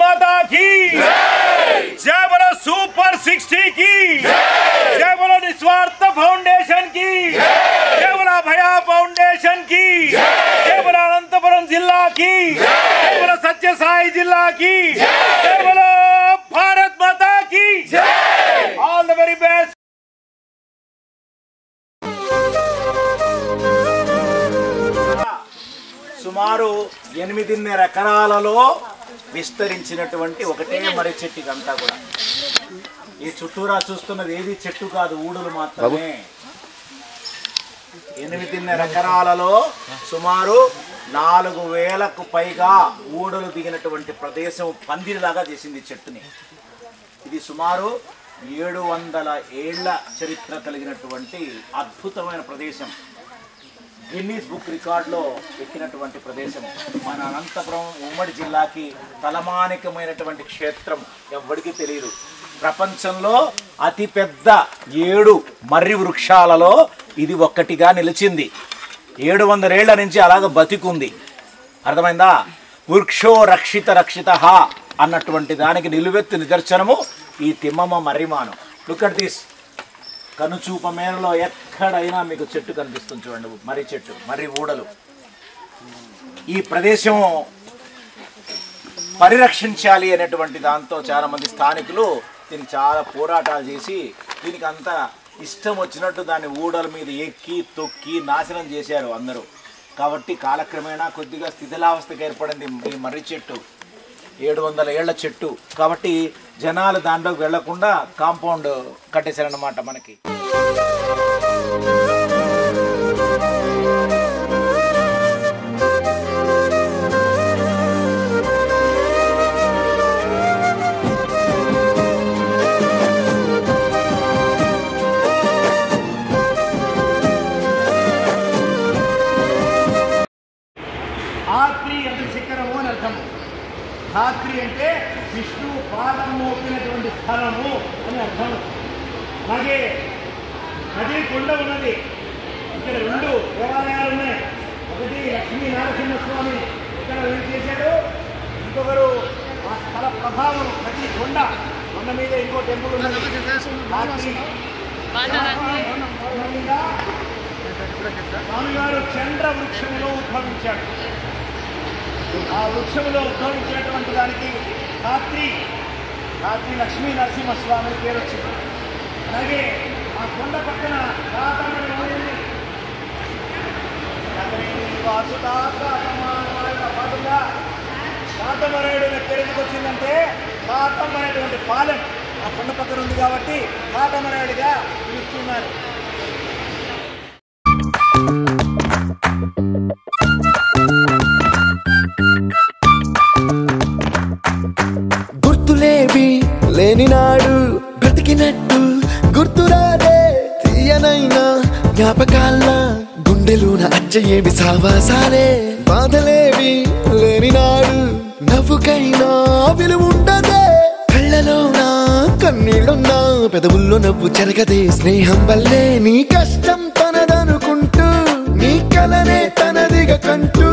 माता की जय बोलो सुपर 60 की जय बोलो निस्वार्थ फाउंडेशन की जय बोलो भैया फाउंडेशन की जय बोलो अनंतपुरम जिला की जय बोलो सत्य साई जिला की जय बोलो भारत माता की ऑल द वेरी बेस्ट। సుమారు 8.5 ఎకరాలలో విస్తరించినటువంటి ఒకటే మర్రి చెట్టు అంతా కూడా. ఈ చుట్టూరా చూస్తున్నది ఏది చెట్టు కాదు, ఊడలు మాత్రమే. 8.5 ఎకరాలలో సుమారు 4,000కు పైగా ఊడలు దిగినటువంటి ప్రదేశం పందిరిలాగా చేసింది చెట్టుని. ఇది సుమారు 700 ఏళ్ల చరిత్ర కలిగినటువంటి అద్భుతమైన ప్రదేశం. గిన్నీస్ బుక్ రికార్డులో ఎక్కినటువంటి ప్రదేశం. మన అనంతపురం ఉమ్మడి జిల్లాకి తలమానికమైనటువంటి క్షేత్రం ఎవ్వడికి తెలియదు. ప్రపంచంలో అతిపెద్ద 7 మర్రి వృక్షాలలో ఇది ఒక్కటిగా నిలిచింది. 700 ఏళ్ల నుంచి అలాగ బతికుంది. అర్థమైందా? వృక్షో రక్షిత రక్షిత అన్నటువంటి దానికి నిలువెత్తు నిదర్శనము ఈ Thimmamma Marrimanu. Look at this. కనుచూప మేరలో ఎక్కడైనా మీకు చెట్టు కనిపిస్తుంది చూడండి, మర్రి చెట్టు, మర్రి ఊడలు. ఈ ప్రదేశం పరిరక్షించాలి అనేటువంటి దాంతో చాలామంది స్థానికులు దీనికి చాలా పోరాటాలు చేసి దీనికి అంతా ఇష్టం వచ్చినట్టు దాన్ని ఊడల మీద ఎక్కి తొక్కి నాశనం చేశారు అందరూ. కాబట్టి కాలక్రమేణా కొద్దిగా శిథిలావస్థకు ఏర్పడింది ఈ మర్రి చెట్టు. 700 ఏళ్ల చెట్టు కాబట్టి జనాలు దాంట్లోకి వెళ్లకుండా కాంపౌండ్ కట్టేశారన్నమాట మనకి. ధాత్రి అంటే శిఖరము అని అర్థం. ధాత్రి అంటే విష్ణువు పాదం మోపినటువంటి స్థలము అని అర్థం. అలాగే నది కొండ ఉన్నది. ఇక్కడ 2 దేవాలయాలు ఉన్నాయి. ఒకటి లక్ష్మీ నరసింహస్వామి ఇక్కడ చేశాడు, ఇంకొకరు ఆ స్థల ప్రభావం నది కొండ మీద ఇంకో టెంపుల్ ఉన్నది. స్వామివారు చంద్ర వృక్షంలో ఉద్భవించాడు. ఆ వృక్షంలో ఉద్భవించినటువంటి దానికి ధాత్రి లక్ష్మీ నరసింహస్వామి పేరు వచ్చింది. అలాగే ఆ కొండ పక్కన కాతమరేడు పేరు ఎందుకు వచ్చిందంటే కాతం అనేటువంటి పాలెం ఆ కొండ పక్కన ఉంది కాబట్టి కాతమరేడుగా పిలుస్తున్నారు. గుర్తులేవి లేని నాడు బ్రతికినట్టు గుర్తురాదే తీయనైనా జ్ఞాపకాల గుండెలోన అచ్చయేవి సావాసాలే. బాధలేవి లేని నాడు నవ్వుకైనా విలువుండదే. కళ్ళలోనా కన్నీళ్ళున్నా పెదవుల్లో నవ్వు చెరగదే. స్నేహం వల్లే నీ కష్టం తనదనుకుంటూ నీ కలనే తనదిగా కంటూ